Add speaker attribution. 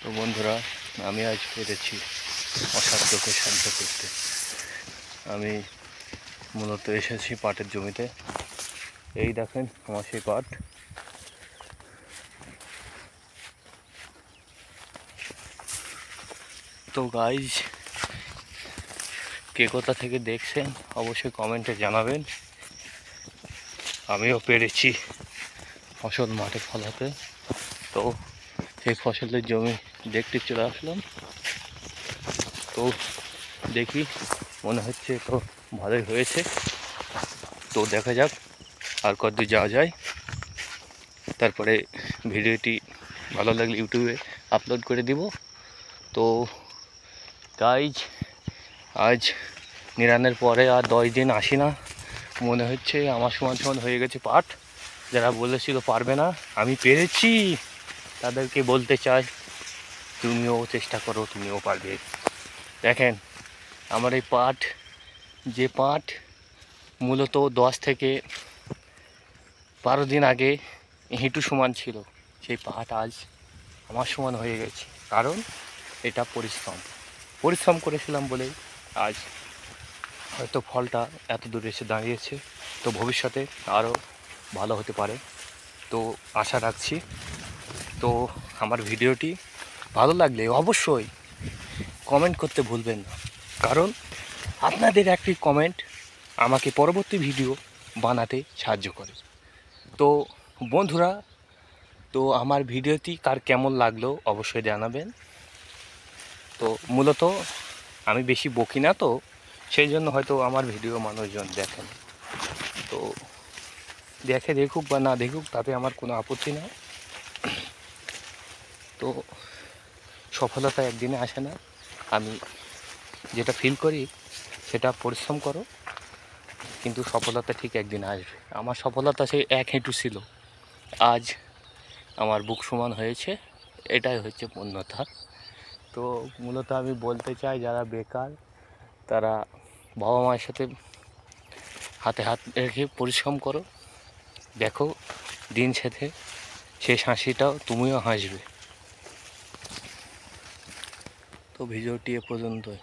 Speaker 1: তো বন্ধুরা, আমি আজ পেরেছি অসাধ্যকে সাধ্য করতে। আমি মূলত এসেছি পাটের জমিতে। এই দেখেন আমার সেই পাট। তো গাইজ, কে কোথা থেকে দেখছেন অবশ্যই কমেন্টে জানাবেন। আমিও পেরেছি ফসল মাঠে ফলাতে। তো সেই ফসলের জমি দেখতে চলে আসলাম। তো দেখি, মনে হচ্ছে তো ভালোই হয়েছে। তো দেখা যাক আর কতদূর যাওয়া যায়। তারপরে ভিডিওটি ভালো লাগলে ইউটিউবে আপলোড করে দিব। তো গাইজ, আজ নিরানের পরে আর 10 দিন আসি না। মনে হচ্ছে আমার সমান সমান হয়ে গেছে পাট। যারা বলেছিল পারবে না, আমি পেরেছি। তাদেরকে বলতে চাই, তুমিও চেষ্টা করো, তুমিও পারবে। দেখেন আমার এই পাট, যে পাট মূলত 10 থেকে 12 দিন আগে হিঁটু সমান ছিল, সেই পাট আজ আমার সমান হয়ে গেছে। কারণ এটা পরিশ্রম করেছিলাম বলেই আজ হয়তো ফলটা এত দূরে এসে দাঁড়িয়েছে। তো ভবিষ্যতে আরও ভালো হতে পারে, তো আশা রাখছি। তো আমার ভিডিওটি ভালো লাগলে অবশ্যই কমেন্ট করতে ভুলবেন না, কারণ আপনাদের একটি কমেন্ট আমাকে পরবর্তী ভিডিও বানাতে সাহায্য করে। তো বন্ধুরা, তো আমার ভিডিওটি কার কেমন লাগলো অবশ্যই জানাবেন। তো মূলত আমি বেশি বকি না, তো সেই জন্য হয়তো আমার ভিডিও মানুষজন দেখেন। তো দেখুক বা না দেখুক, তাতে আমার কোনো আপত্তি নেই। তো সফলতা একদিনে আসে না। আমি যেটা ফিল করি সেটা পরিশ্রম করো, কিন্তু সফলতা ঠিক একদিন আসবে। আমার সফলতা সেই এক হেঁটু ছিল, আজ আমার বুক সমান হয়েছে। এটাই হচ্ছে পূর্ণতা। তো মূলত আমি বলতে চাই, যারা বেকার তারা বাবা মায়ের সাথে হাতে হাত রেখে পরিশ্রম করো। দেখো দিন শেষে শেষ হাসিটাও তুমিও হাসবে। তো ভিডিওটি এ পর্যন্তই।